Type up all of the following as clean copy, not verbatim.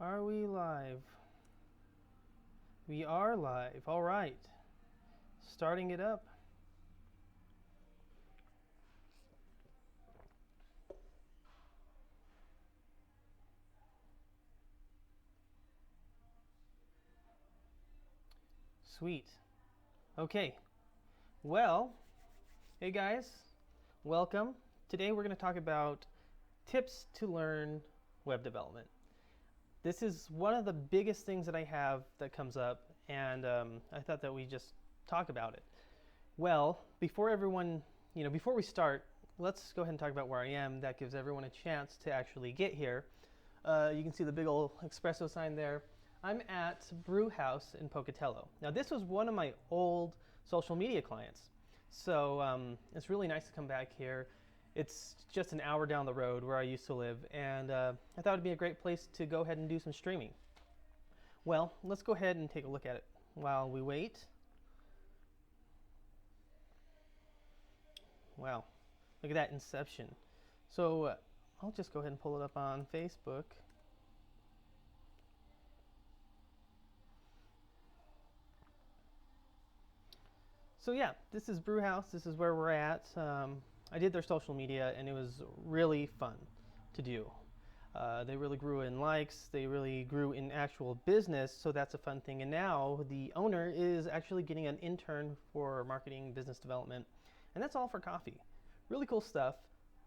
Are we live? We are live. All right. Starting it up. Sweet. Okay. Well, hey guys. Welcome. Today we're going to talk about tips to learn web development. This is one of the biggest things that I have that comes up, and I thought that we just talk about it. Well, before we start, let's go ahead and talk about where I am. That gives everyone a chance to actually get here. You can see the big old espresso sign there. I'm at Brewhouse in Pocatello. Now, this was one of my old social media clients, so it's really nice to come back here. It's just an hour down the road where I used to live, and I thought it'd be a great place to go ahead and do some streaming. Well, let's go ahead and take a look at it while we wait. Wow, look at that inception. So I'll just go ahead and pull it up on Facebook. So yeah, this is Brewhouse. This is where we're at. I did their social media, and it was really fun to do. They really grew in likes. They really grew in actual business, so that's a fun thing. And now the owner is actually getting an intern for marketing, business development, and that's all for coffee. Really cool stuff.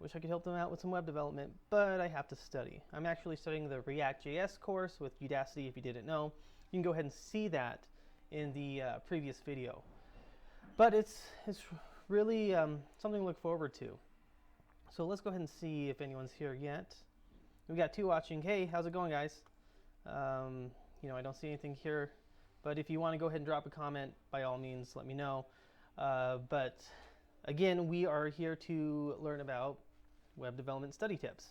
Wish I could help them out with some web development, but I have to study. I'm actually studying the React.js course with Udacity, if you didn't know. You can go ahead and see that in the previous video. But it's really something to look forward to. So let's go ahead and see if anyone's here yet. We got 2 watching. Hey, how's it going, guys? I don't see anything here, but if you want to go ahead and drop a comment, by all means, let me know. But again, we are here to learn about web development study tips.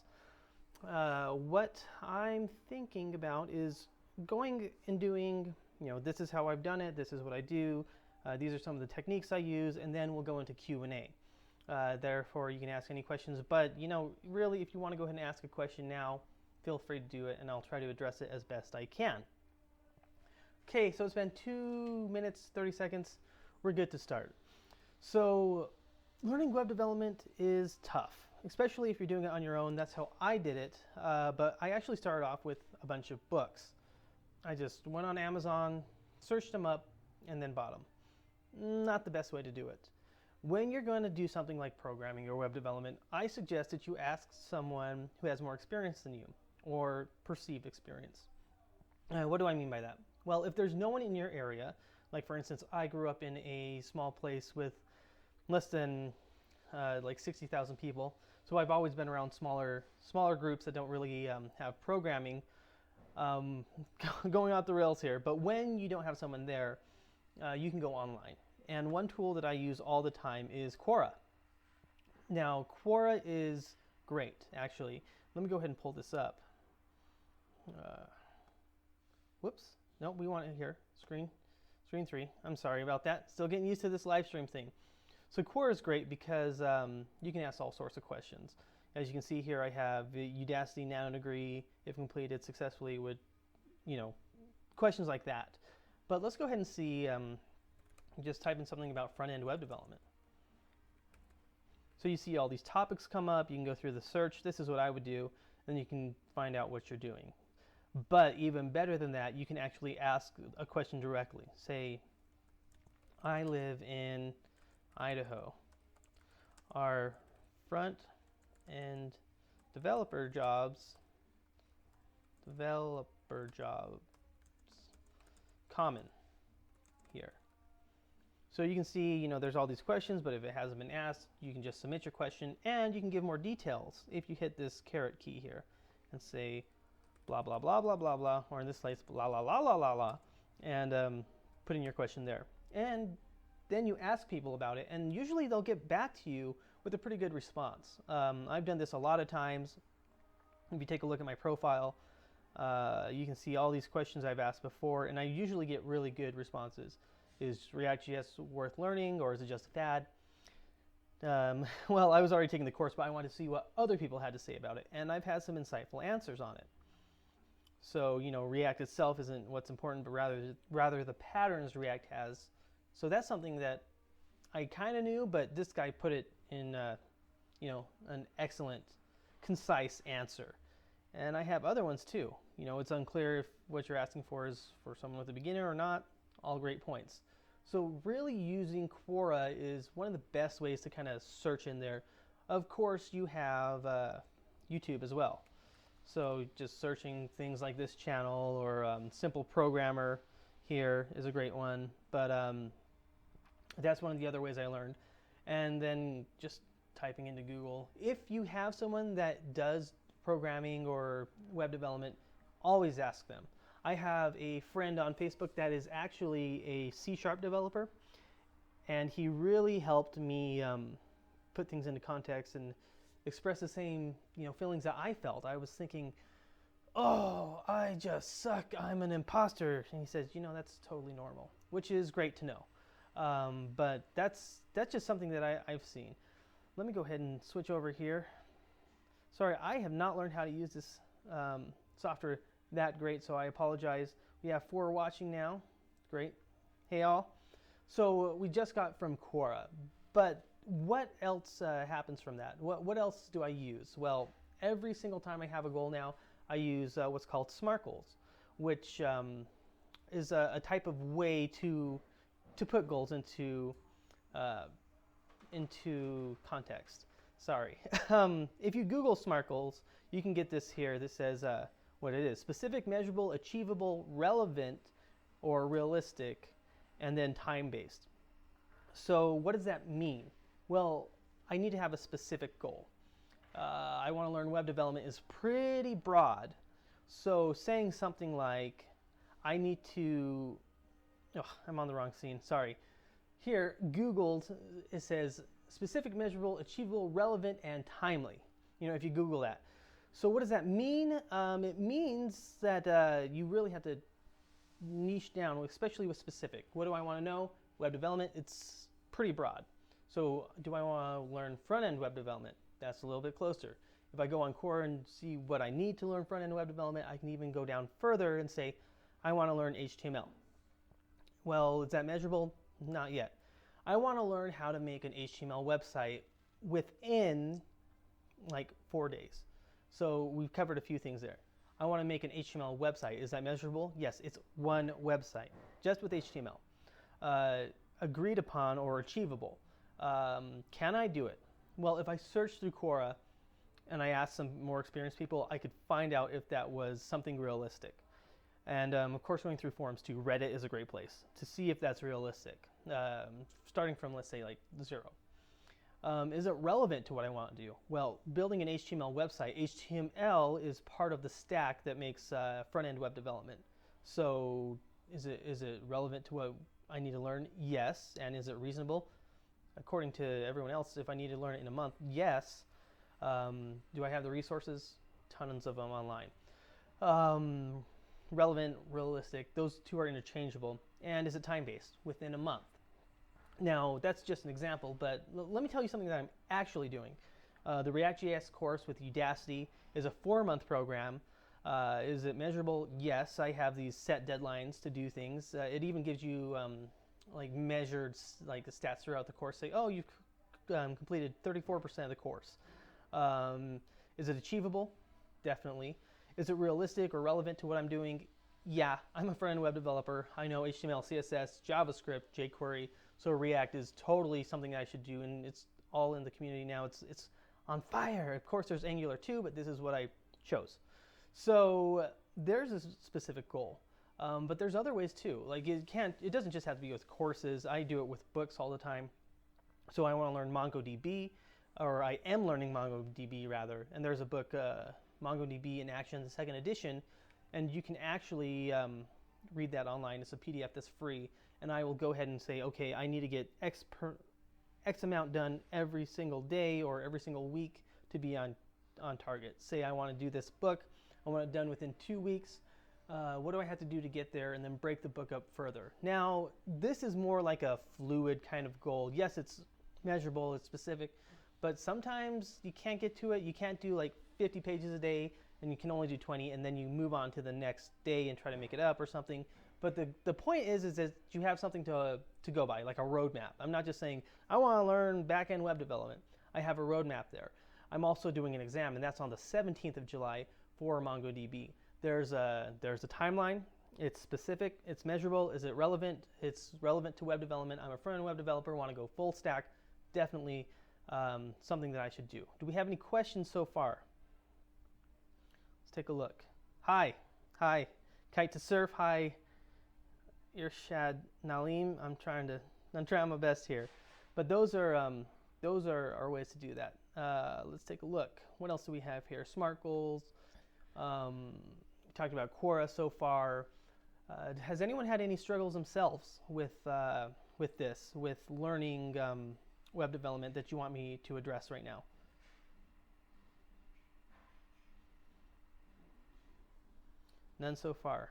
What I'm thinking about is going and doing, this is how I've done it, this is what I do, these are some of the techniques I use, and then we'll go into Q&A. Therefore, you can ask any questions, but really, if you want to go ahead and ask a question now, feel free to do it, and I'll try to address it as best I can. Okay, so it's been 2 minutes, 30 seconds. We're good to start. So learning web development is tough, especially if you're doing it on your own. That's how I did it, but I actually started off with a bunch of books. I just went on Amazon, searched them up, and then bought them. Not the best way to do it. When you're going to do something like programming or web development, I suggest that you ask someone who has more experience than you, or perceived experience. What do I mean by that? Well, if there's no one in your area, like for instance, I grew up in a small place with less than like 60,000 people, so I've always been around smaller groups that don't really have programming. Going off the rails here, but when you don't have someone there, you can go online. And one tool that I use all the time is Quora. Now, Quora is great, actually. Let me go ahead and pull this up. Whoops. No, we want it here. Screen 3. I'm sorry about that. Still getting used to this live stream thing. So Quora is great because you can ask all sorts of questions. As you can see here, I have Udacity Nanodegree, if completed successfully, would, questions like that. But let's go ahead and see, just type in something about front-end web development. So you see all these topics come up. You can go through the search. This is what I would do. Then you can find out what you're doing. But even better than that, you can actually ask a question directly. Say, I live in Idaho. Are front-end developer jobs common here? So you can see, there's all these questions, but if it hasn't been asked, you can just submit your question, and you can give more details if you hit this caret key here and say blah, blah, blah, blah, blah, blah, or in this case, blah, blah, blah, blah, blah, blah, and put in your question there. And then you ask people about it, and usually they'll get back to you with a pretty good response. I've done this a lot of times. If you take a look at my profile, you can see all these questions I've asked before, and I usually get really good responses. Is React.js worth learning, or is it just a fad? Well, I was already taking the course, but I wanted to see what other people had to say about it, and I've had some insightful answers on it. So, React itself isn't what's important, but rather the patterns React has. So that's something that I kind of knew, but this guy put it in, an excellent, concise answer. And I have other ones too. It's unclear if what you're asking for is for someone with a beginner or not. All great points. So really using Quora is one of the best ways to kind of search in there. Of course, you have YouTube as well. So just searching things like this channel or Simple Programmer here is a great one. But that's one of the other ways I learned. And then just typing into Google. If you have someone that does programming or web development, always ask them. I have a friend on Facebook that is actually a C# developer, and he really helped me put things into context and express the same feelings that I felt. I was thinking, oh, I just suck, I'm an imposter. And he says, that's totally normal, which is great to know. But that's just something that I've seen. Let me go ahead and switch over here. Sorry, I have not learned how to use this software that great, so I apologize. We have 4 watching now. Great. Hey all. So we just got from Quora, but what else happens from that? What else do I use? Well, every single time I have a goal now, I use what's called SMART goals, which is a type of way to put goals into context. Sorry. If you Google SMART goals, you can get this here that says what it is: specific, measurable, achievable, relevant, or realistic, and then time-based. So what does that mean? Well, I need to have a specific goal. I want to learn web development is pretty broad. So saying something like, I need to, I'm on the wrong scene, sorry. Here, Googled, it says specific, measurable, achievable, relevant, and timely. If you Google that. So what does that mean? It means that you really have to niche down, especially with specific. What do I want to know? Web development, it's pretty broad. So do I want to learn front-end web development? That's a little bit closer. If I go on Quora and see what I need to learn front-end web development, I can even go down further and say, I want to learn HTML. Well, is that measurable? Not yet. I want to learn how to make an HTML website within like 4 days. So we've covered a few things there. I want to make an HTML website. Is that measurable? Yes, it's one website, just with HTML. Agreed upon or achievable. Can I do it? Well, if I search through Quora and I asked some more experienced people, I could find out if that was something realistic. And of course, going through forums too, Reddit is a great place to see if that's realistic. Starting from, let's say, like 0. Is it relevant to what I want to do? Well, building an HTML website, HTML is part of the stack that makes front-end web development. So is it relevant to what I need to learn? Yes. And is it reasonable? According to everyone else, if I need to learn it in a month, yes. Do I have the resources? Tons of them online. Relevant, realistic, those two are interchangeable. And is it time-based? Within a month. Now, that's just an example, but let me tell you something that I'm actually doing. The React.js course with Udacity is a 4-month program. Is it measurable? Yes, I have these set deadlines to do things. It even gives you like measured like the stats throughout the course. Say, oh, you've completed 34% of the course. Is it achievable? Definitely. Is it realistic or relevant to what I'm doing? Yeah, I'm a front-end web developer. I know HTML, CSS, JavaScript, jQuery. So React is totally something I should do, and it's all in the community now. It's on fire. Of course, there's Angular too, but this is what I chose. So there's a specific goal, but there's other ways too. Like it doesn't just have to be with courses. I do it with books all the time. So I want to learn MongoDB, or I am learning MongoDB rather. And there's a book, MongoDB in Action, the 2nd edition, and you can actually read that online. It's a PDF that's free. And I will go ahead and say, okay, I need to get X amount done every single day or every single week to be on target. Say I want to do this book, I want it done within 2 weeks. What do I have to do to get there? And then break the book up further. Now, this is more like a fluid kind of goal. Yes, it's measurable, it's specific, but sometimes you can't get to it. You can't do like 50 pages a day. and you can only do 20, and then you move on to the next day and try to make it up or something. But the point is that you have something to go by, like a roadmap. I'm not just saying, I want to learn back-end web development. I have a roadmap there. I'm also doing an exam, and that's on the 17th of July for MongoDB. There's a timeline. It's specific. It's measurable. Is it relevant? It's relevant to web development. I'm a front-end web developer. Want to go full stack. Definitely something that I should do. Do we have any questions so far? Let's take a look. Hi. Kite to Surf. Hi. Irshad Nalim. I'm trying my best here, but those are ways to do that. Let's take a look. What else do we have here? SMART goals. We talked about Quora so far. Has anyone had any struggles themselves with learning web development that you want me to address right now? None so far.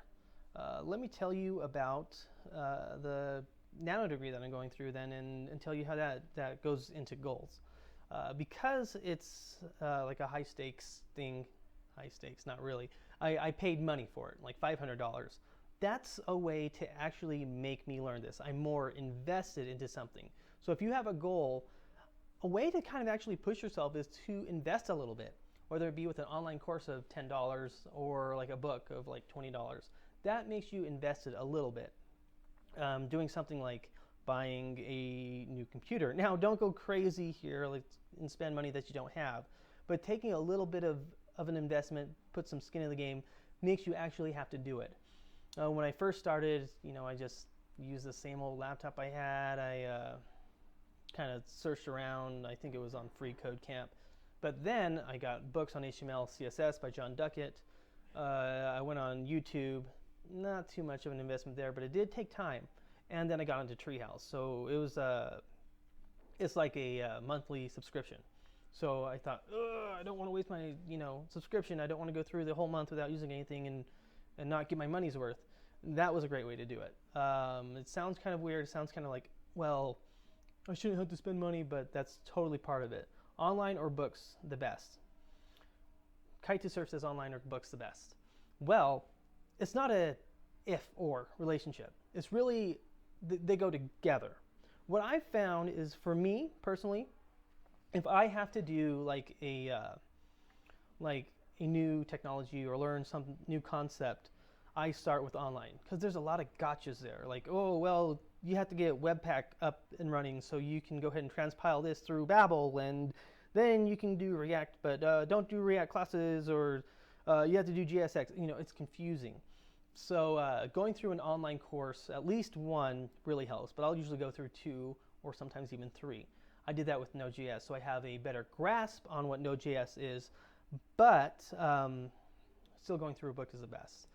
Let me tell you about the Nanodegree that I'm going through then, and tell you how that goes into goals. Because it's like a high stakes thing, high stakes, not really. I paid money for it, like $500. That's a way to actually make me learn this. I'm more invested into something. So if you have a goal, a way to kind of actually push yourself is to invest a little bit, whether it be with an online course of $10 or like a book of like $20. That makes you invested a little bit. Doing something like buying a new computer. Now, don't go crazy here and spend money that you don't have, but taking a little bit of an investment, put some skin in the game, makes you actually have to do it. When I first started, I just used the same old laptop I had. I kind of searched around. I think it was on Free Code Camp. But then I got books on HTML, CSS by John Duckett. I went on YouTube. Not too much of an investment there, but it did take time. And then I got into Treehouse. So it was it's like a monthly subscription. So I thought, I don't want to waste my subscription. I don't want to go through the whole month without using anything and not get my money's worth. That was a great way to do it. It sounds kind of weird. It sounds kind of like, well, I shouldn't have to spend money, but that's totally part of it. Online or books, the best. Kite to Surf says online or books, the best. Well, it's not a if-or relationship. It's really, they go together. What I've found is, for me personally, if I have to do like a new technology or learn some new concept, I start with online, because there's a lot of gotchas there. Like, oh, well, you have to get Webpack up and running so you can go ahead and transpile this through Babel, and then you can do React, but don't do React classes, or you have to do GSX. It's confusing. So going through an online course, at least one, really helps, but I'll usually go through 2 or sometimes even 3. I did that with Node.js, so I have a better grasp on what Node.js is, but still going through a book is the best.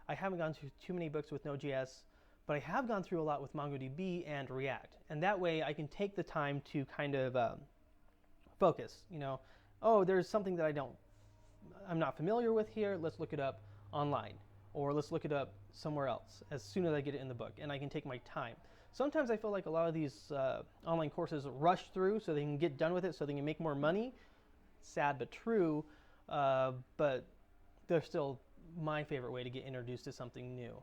I haven't gone through too many books with Node.js, but I have gone through a lot with MongoDB and React, and that way I can take the time to kind of focus. Oh, there's something that I'm not familiar with here, let's look it up online, or let's look it up somewhere else as soon as I get it in the book, and I can take my time. Sometimes I feel like a lot of these online courses rush through so they can get done with it so they can make more money. Sad but true, but they're still my favorite way to get introduced to something new.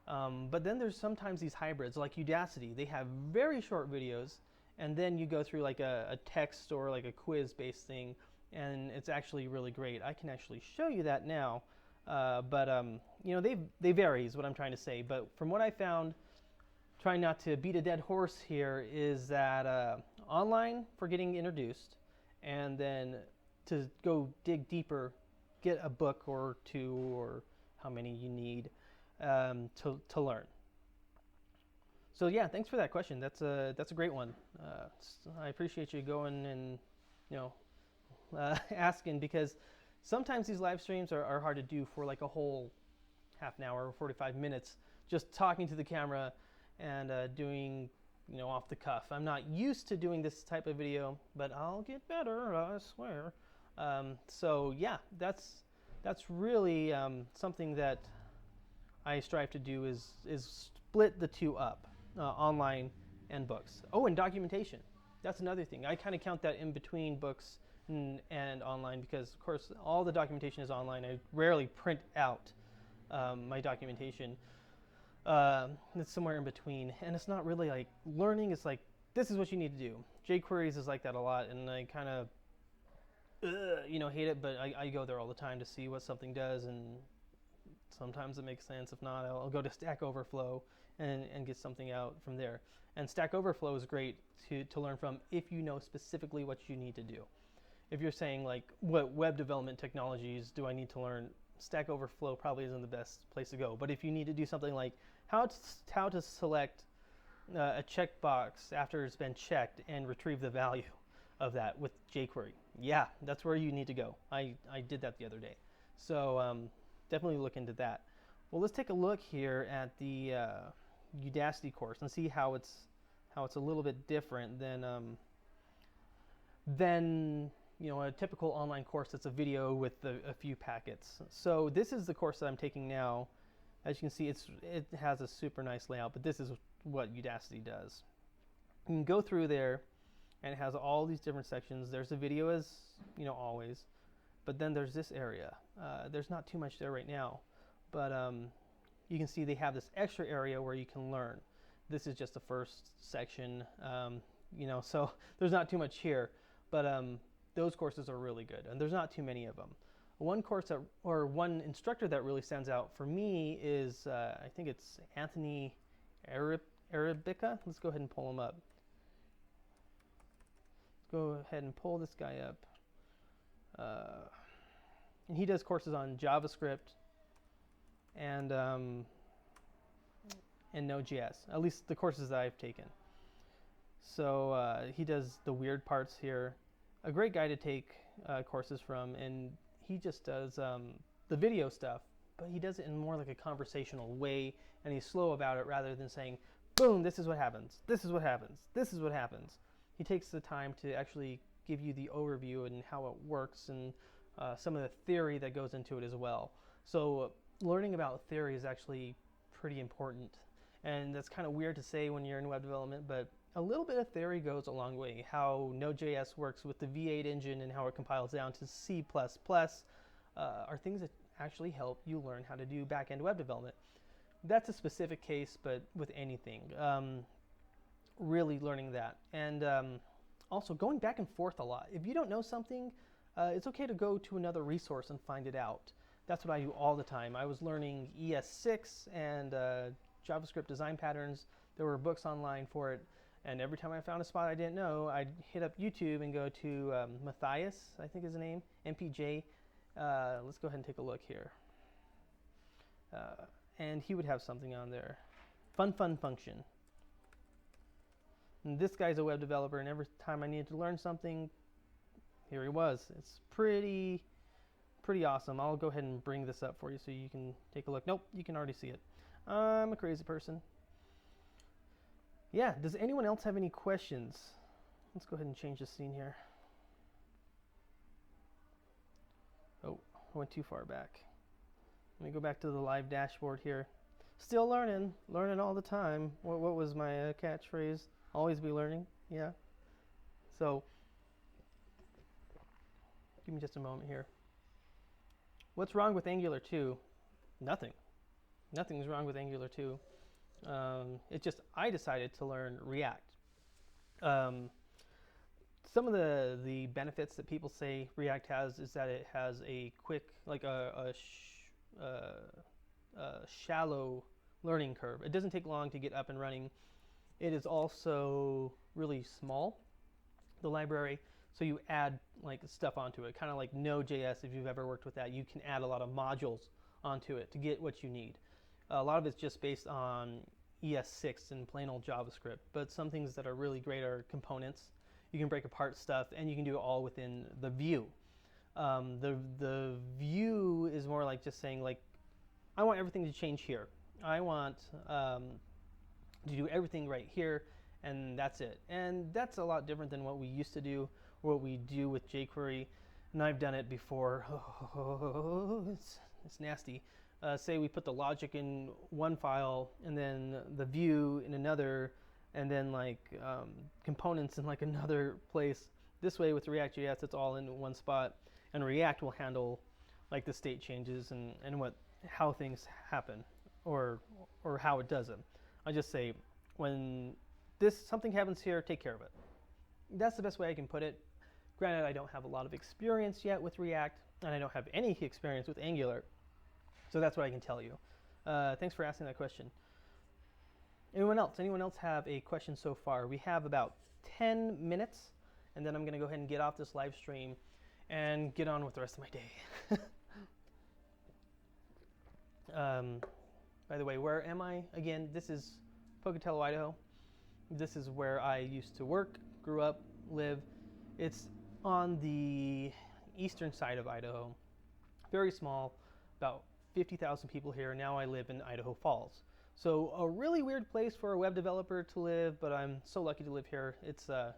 But then there's sometimes these hybrids like Udacity. They have very short videos, and then you go through like a text or like a quiz-based thing, and it's actually really great. I can actually show you that now, but they vary is what I'm trying to say. But from what I found, trying not to beat a dead horse here, is that online for getting introduced, and then to go dig deeper, get a book or 2 or how many you need to learn. So yeah, thanks for that question. That's a great one. I appreciate you going and asking, because sometimes these live streams are hard to do for like a whole half an hour or 45 minutes, just talking to the camera and doing off the cuff. I'm not used to doing this type of video, but I'll get better, I swear. So yeah, that's really something that I strive to do, is split the 2 up, online and books. Oh, and documentation. That's another thing. I kind of count that in between books and online, because of course all the documentation is online. I rarely print out my documentation. It's somewhere in between, and it's not really like learning. It's like, this is what you need to do. jQueries is like that a lot, and I kind of hate it, but I go there all the time to see what something does, and sometimes it makes sense. If not, I'll go to Stack Overflow and get something out from there. And Stack Overflow is great to learn from if you know specifically what you need to do. If you're saying like, what web development technologies do I need to learn, Stack Overflow probably isn't the best place to go. But if you need to do something like how to select a checkbox after it's been checked and retrieve the value of that with jQuery, yeah, that's where you need to go. I did that the other day. So definitely look into that. Well, let's take a look here at the Udacity course and see how it's a little bit different than a typical online course that's a video with a few packets. So this is the course that I'm taking now. As you can see, it has a super nice layout, but this is what Udacity does. You can go through there, and it has all these different sections. There's a video, as always, but then there's this area. There's not too much there right now, but you can see they have this extra area where you can learn. This is just the first section, so there's not too much here, but those courses are really good, and there's not too many of them. One instructor that really stands out for me is, I think it's Anthony Arabica. Let's go ahead and pull him up. Let's go ahead and pull this guy up. And he does courses on JavaScript and Node.js, at least the courses that I've taken. So he does the weird parts here. A great guy to take courses from, and he just does the video stuff, but he does it in more like a conversational way, and he's slow about it rather than saying, boom, this is what happens, this is what happens, this is what happens. He takes the time to actually give you the overview and how it works, and some of the theory that goes into it as well. So learning about theory is actually pretty important, and that's kind of weird to say when you're in web development, but a little bit of theory goes a long way. How Node.js works with the V8 engine and how it compiles down to C++ are things that actually help you learn how to do back-end web development. That's a specific case, but with anything, really learning that. And also going back and forth a lot. If you don't know something, it's okay to go to another resource and find it out. That's what I do all the time. I was learning ES6 and JavaScript design patterns. There were books online for it. And every time I found a spot I didn't know, I'd hit up YouTube and go to Matthias, I think is his name, MPJ. Let's go ahead and take a look here. And he would have something on there. Fun function. And this guy's a web developer, and every time I needed to learn something, here he was. It's pretty awesome. I'll go ahead and bring this up for you so you can take a look. Nope, you can already see it. I'm a crazy person. Yeah, does anyone else have any questions? Let's go ahead and change the scene here. Oh, I went too far back. Let me go back to the live dashboard here. Still learning all the time. What was my catchphrase? Always be learning, yeah. So, give me just a moment here. What's wrong with Angular 2? Nothing. Nothing's wrong with Angular 2. It's just I decided to learn React. Some of the benefits that people say React has is that it has a quick, like a shallow learning curve. It doesn't take long to get up and running. It is also really small, the library, so you add like stuff onto it, kind of like Node.js. If you've ever worked with that, you can add a lot of modules onto it to get what you need. A lot of it's just based on ES6 and plain old JavaScript, but some things that are really great are components. You can break apart stuff, and you can do it all within the view. The view is more like just saying, like, I want everything to change here. I want to do everything right here, and that's it. And that's a lot different than what we used to do, or what we do with jQuery. And I've done it before. It's nasty. Say we put the logic in one file, and then the view in another, and then like components in like another place. This way with React.js, it's all in one spot, and React will handle like the state changes and how things happen or how it does them. I just say, when something happens here, take care of it. That's the best way I can put it. Granted, I don't have a lot of experience yet with React, and I don't have any experience with Angular, so that's what I can tell you. Thanks for asking that question. Anyone else have a question so far? We have about 10 minutes, and then I'm going to go ahead and get off this live stream and get on with the rest of my day. By the way, where am I? Again, this is Pocatello, Idaho. This is where I used to work, grew up, live. It's on the eastern side of Idaho. Very small, about 50,000 people here. Now I live in Idaho Falls. So a really weird place for a web developer to live, but I'm so lucky to live here. It's a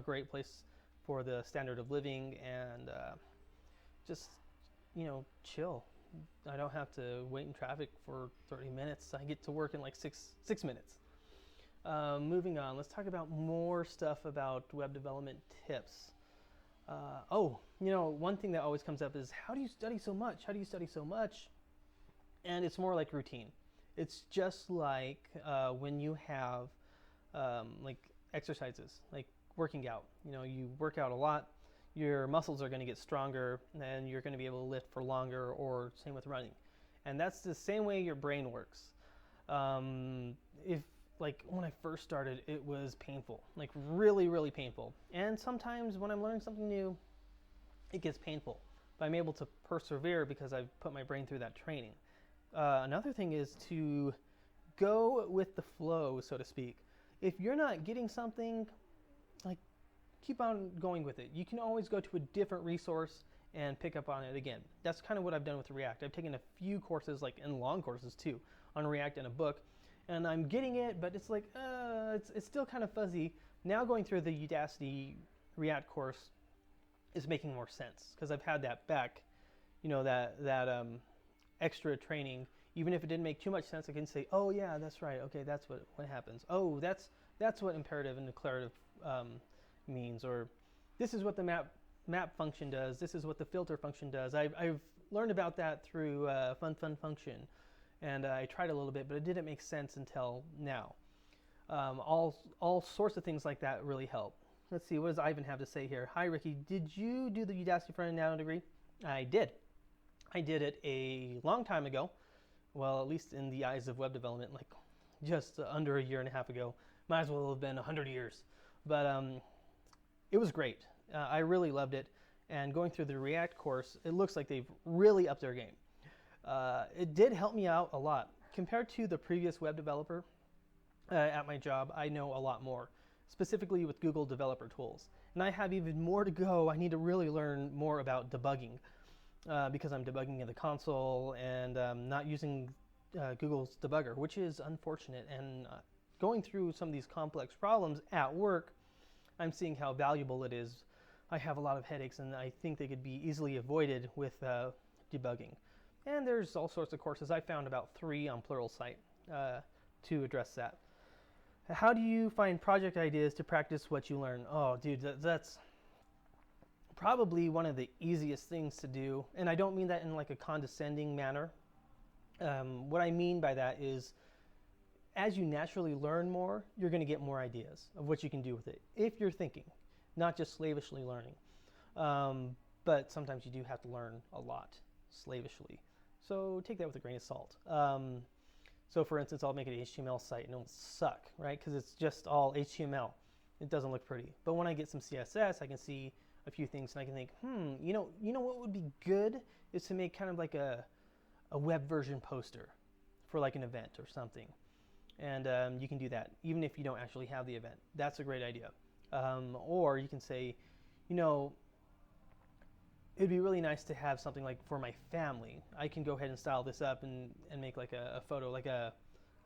great place for the standard of living and just, chill. I don't have to wait in traffic for 30 minutes. I get to work in like six minutes. Moving on, let's talk about more stuff about web development tips. One thing that always comes up is, how do you study so much? How do you study so much? And it's more like routine. It's just like when you have like exercises, like working out. You work out a lot, your muscles are going to get stronger, and you're going to be able to lift for longer, or same with running. And that's the same way your brain works. Like when I first started, it was painful, like really, really painful. And sometimes when I'm learning something new, it gets painful. But I'm able to persevere because I've put my brain through that training. Another thing is to go with the flow, so to speak. If you're not getting something, like, keep on going with it. You can always go to a different resource and pick up on it again. That's kind of what I've done with React. I've taken a few courses, like, and long courses too, on React and a book. And I'm getting it, but it's like, it's still kind of fuzzy. Now going through the Udacity React course is making more sense, because I've had that back, that extra training. Even if it didn't make too much sense, I can say, oh yeah, that's right. Okay, that's what happens. Oh, that's what imperative and declarative means. Or this is what the map function does. This is what the filter function does. I've learned about that through fun function. And I tried a little bit, but it didn't make sense until now. All sorts of things like that really help. Let's see, what does Ivan have to say here? Hi, Ricky. Did you do the Udacity front-end Nanodegree? I did. I did it a long time ago. Well, at least in the eyes of web development, like just under a year and a half ago. Might as well have been 100 years. But it was great. I really loved it. And going through the React course, it looks like they've really upped their game. It did help me out a lot. Compared to the previous web developer at my job, I know a lot more, specifically with Google Developer Tools. And I have even more to go. I need to really learn more about debugging because I'm debugging in the console and not using Google's debugger, which is unfortunate. And going through some of these complex problems at work, I'm seeing how valuable it is. I have a lot of headaches, and I think they could be easily avoided with debugging. And there's all sorts of courses. I found about 3 on Pluralsight to address that. How do you find project ideas to practice what you learn? Oh, dude, that's probably one of the easiest things to do. And I don't mean that in like a condescending manner. What I mean by that is, as you naturally learn more, you're going to get more ideas of what you can do with it, if you're thinking, not just slavishly learning. But sometimes you do have to learn a lot slavishly. So take that with a grain of salt. So for instance, I'll make an HTML site and it'll suck, right? Because it's just all HTML. It doesn't look pretty. But when I get some CSS, I can see a few things and I can think, you know what would be good is to make kind of like a web version poster for like an event or something. And you can do that even if you don't actually have the event. That's a great idea. Or you can say, it'd be really nice to have something like for my family. I can go ahead and style this up and make like a photo, like a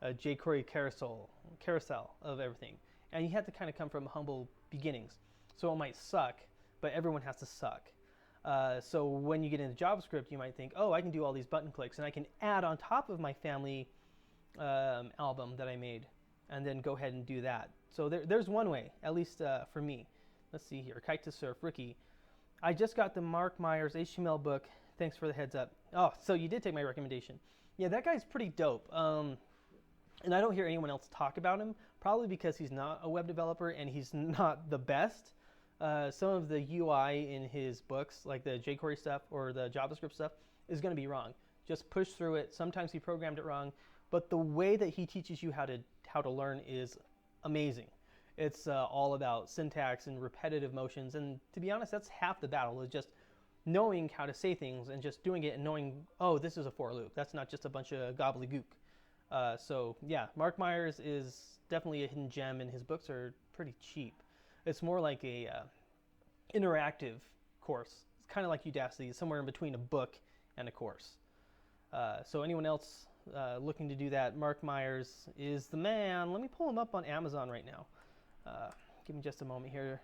jQuery carousel of everything. And you have to kind of come from humble beginnings. So it might suck, but everyone has to suck. So when you get into JavaScript, you might think, oh, I can do all these button clicks, and I can add on top of my family album that I made, and then go ahead and do that. So there's one way, at least for me, Let's see here. Kite to Surf, Ricky. I just got the Mark Myers HTML book. Thanks for the heads up. Oh, so you did take my recommendation. Yeah, that guy's pretty dope. And I don't hear anyone else talk about him, probably because he's not a web developer and he's not the best. Some of the UI in his books, like the jQuery stuff or the JavaScript stuff, is going to be wrong. Just push through it. Sometimes he programmed it wrong, but the way that he teaches you how to learn is amazing. It's all about syntax and repetitive motions, and to be honest, that's half the battle, is just knowing how to say things and just doing it and knowing, oh, this is a for loop. That's not just a bunch of gobbledygook. So yeah, Mark Myers is definitely a hidden gem, and his books are pretty cheap. It's more like a interactive course. It's kind of like Udacity, somewhere in between a book and a course. So anyone else looking to do that, Mark Myers is the man. Let me pull him up on Amazon right now. Give me just a moment here.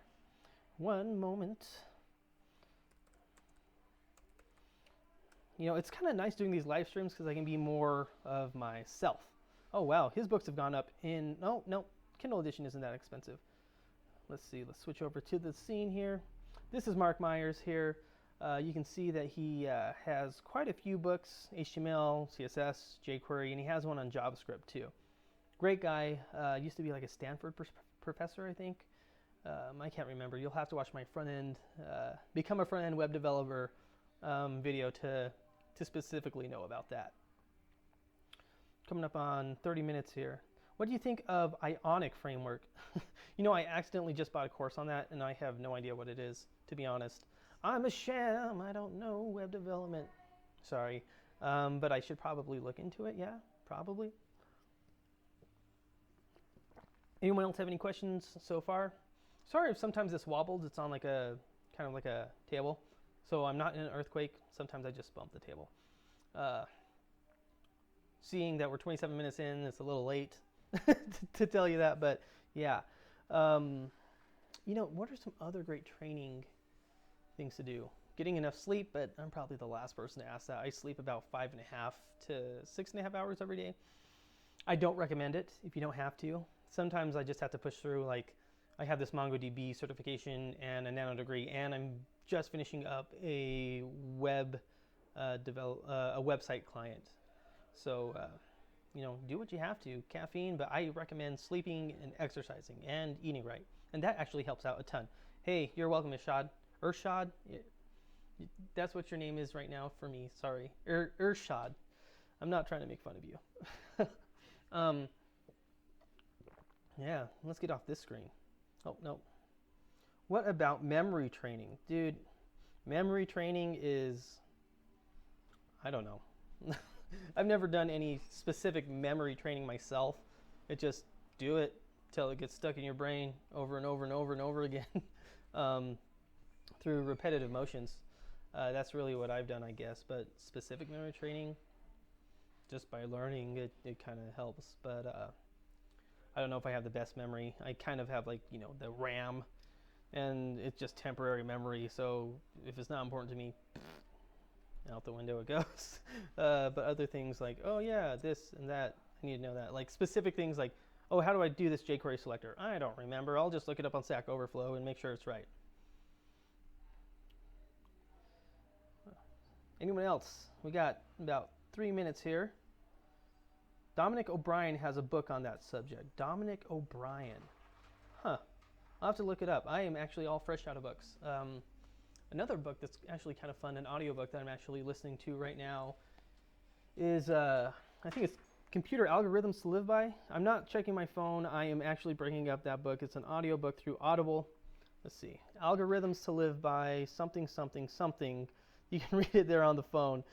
One moment. You know, it's kind of nice doing these live streams because I can be more of myself. Oh, wow. His books have gone up in... No. Kindle edition isn't that expensive. Let's see. Let's switch over to the scene here. This is Mark Myers here. You can see that he has quite a few books, HTML, CSS, jQuery, and he has one on JavaScript too. Great guy. Used to be like a Stanford professor, I think. I can't remember. You'll have to watch my front-end, become a front-end web developer video to specifically know about that. Coming up on 30 minutes here. What do you think of Ionic framework? You know, I accidentally just bought a course on that, and I have no idea what it is, to be honest. I'm a sham. I don't know web development. Sorry. But I should probably look into it. Yeah, probably. Anyone else have any questions so far? Sorry if sometimes this wobbles. It's on like a kind of like a table. So I'm not in an earthquake. Sometimes I just bump the table. Seeing that we're 27 minutes in, it's a little late to tell you that. But yeah. You know, what are some other great training things to do? Getting enough sleep, but I'm probably the last person to ask that. I sleep about 5.5 to 6.5 hours every day. I don't recommend it if you don't have to. Sometimes I just have to push through, like I have this MongoDB certification and a Nanodegree, and I'm just finishing up a website client. So, you know, do what you have to. Caffeine, but I recommend sleeping and exercising and eating right. And that actually helps out a ton. Hey, you're welcome, Irshad. Irshad? That's what your name is right now for me. Sorry. Irshad. I'm not trying to make fun of you. Yeah, let's get off this screen. Oh, no. What about memory training? Dude, memory training is, I don't know. I've never done any specific memory training myself. It just do it till it gets stuck in your brain over and over and over and over again through repetitive motions. That's really what I've done, I guess. But specific memory training, just by learning, it kind of helps. But I don't know if I have the best memory. I kind of have, like, you know, the RAM, and it's just temporary memory. So if it's not important to me, out the window it goes. But other things like, oh yeah, this and that, I need to know that. Like specific things like, oh, how do I do this jQuery selector? I don't remember. I'll just look it up on Stack Overflow and make sure it's right. Anyone else? We got about 3 minutes here. Dominic O'Brien has a book on that subject. Dominic O'Brien. Huh. I'll have to look it up. I am actually all fresh out of books. Another book that's actually kind of fun, an audiobook that I'm actually listening to right now, is, I think it's Computer Algorithms to Live By. I'm not checking my phone. I am actually bringing up that book. It's an audiobook through Audible. Let's see. Algorithms to Live By, something, something, something. You can read it there on the phone.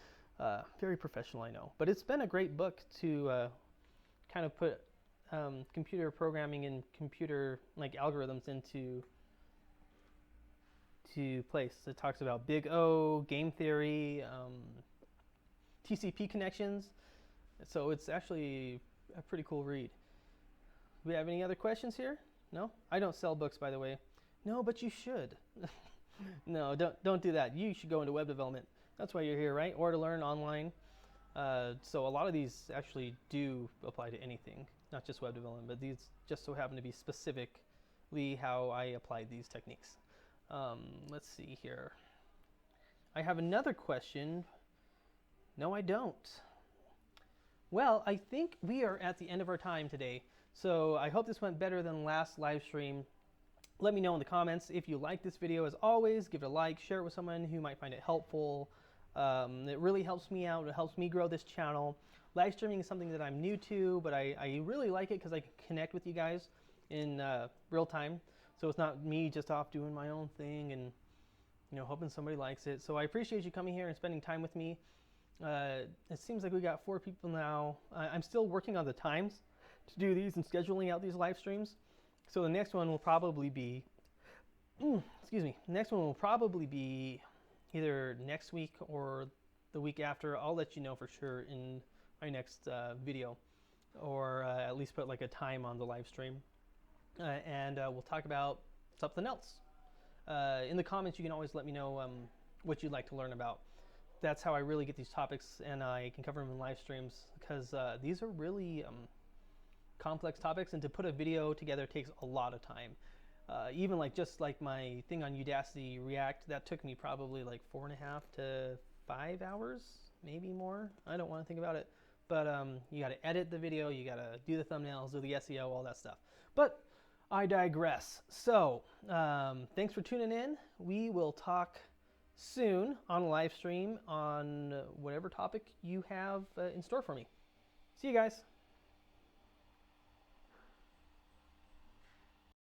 Very professional, I know. But it's been a great book to kind of put computer programming and computer like algorithms into place. It talks about Big O, game theory, TCP connections. So it's actually a pretty cool read. Do we have any other questions here? No? I don't sell books, by the way. No, but you should. No, don't do that. You should go into web development. That's why you're here, right? Or to learn online. So a lot of these actually do apply to anything, not just web development, but these just so happen to be specifically how I applied these techniques. Let's see here. I have another question. No, I don't. Well, I think we are at the end of our time today. So I hope this went better than last live stream. Let me know in the comments if you like this video. As always, give it a like, share it with someone who might find it helpful. It really helps me out. It helps me grow this channel. Live streaming is something that I'm new to, but I really like it because I can connect with you guys in real time. So it's not me just off doing my own thing and hoping somebody likes it. So I appreciate you coming here and spending time with me. It seems like we got 4 people now. I'm still working on the times to do these and scheduling out these live streams. So the next one will probably be, excuse me, the next one will probably be either next week or the week after. I'll let you know for sure in my next video, or at least put like a time on the live stream. And we'll talk about something else. In the comments, you can always let me know what you'd like to learn about. That's how I really get these topics, and I can cover them in live streams, because these are really complex topics, and to put a video together takes a lot of time. Even just like my thing on Udacity React, that took me probably like 4.5 to 5 hours, maybe more. I don't want to think about it, but you got to edit the video, you got to do the thumbnails, do the SEO, all that stuff. But I digress. So thanks for tuning in. We will talk soon on a live stream on whatever topic you have in store for me. See you guys.